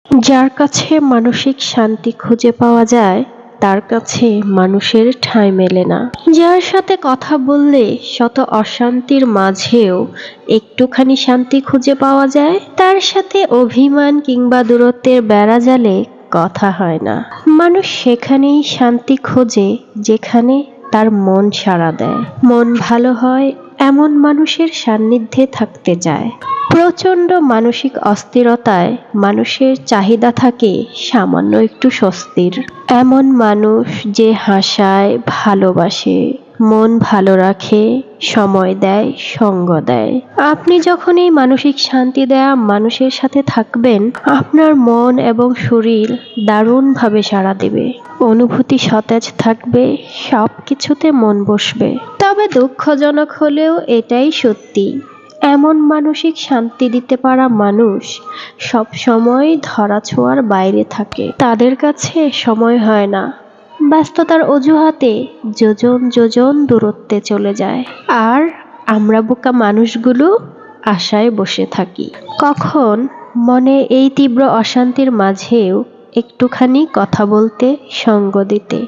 যার কাছে মানসিক শান্তি খুঁজে পাওয়া যায় তার কাছে মানুষের ঠাঁই মেলে না। যার সাথে কথা বললে শত অশান্তির মাঝেও একটুখানি শান্তি খুঁজে পাওয়া যায়, তার সাথে অভিমান কিংবা দূরত্বের বেড়াজালে কথা হয় না। মানুষ সেখানেই শান্তি খোঁজে যেখানে তার মন সাড়া দেয়। মন ভালো হয় এমন মানুষের সান্নিধ্যে থাকতে চায়। প্রচণ্ড মানসিক অস্থিরতায় মানুষের চাহিদা থাকে সামান্য একটু স্বস্তির। এমন মানুষ যে হাসায়, ভালোবাসে, মন ভালো রাখে, সময় দেয়, সঙ্গ দেয়। আপনি যখন এই মানসিক শান্তি দেয়া মানুষের সাথে থাকবেন, আপনার মন এবং শরীর দারুণভাবে সাড়া দেবে। অনুভূতি সতেজ থাকবে, সব কিছুতে মন বসবে। তবে দুঃখজনক হলেও এটাই সত্যি, এমন মানসিক শান্তি দিতে পারা মানুষ সব সময় ধরাছোঁয়ার বাইরে থাকে। তাদের কাছে সময় হয় না, ব্যস্ততার অজুহাতে যোজন যোজন দূরত্বে চলে যায়। আর আমরা বোকা মানুষগুলো আশায় বসে থাকি কখন মনে এই তীব্র অশান্তির মাঝেও একটুখানি কথা বলতে, সঙ্গ দিতে।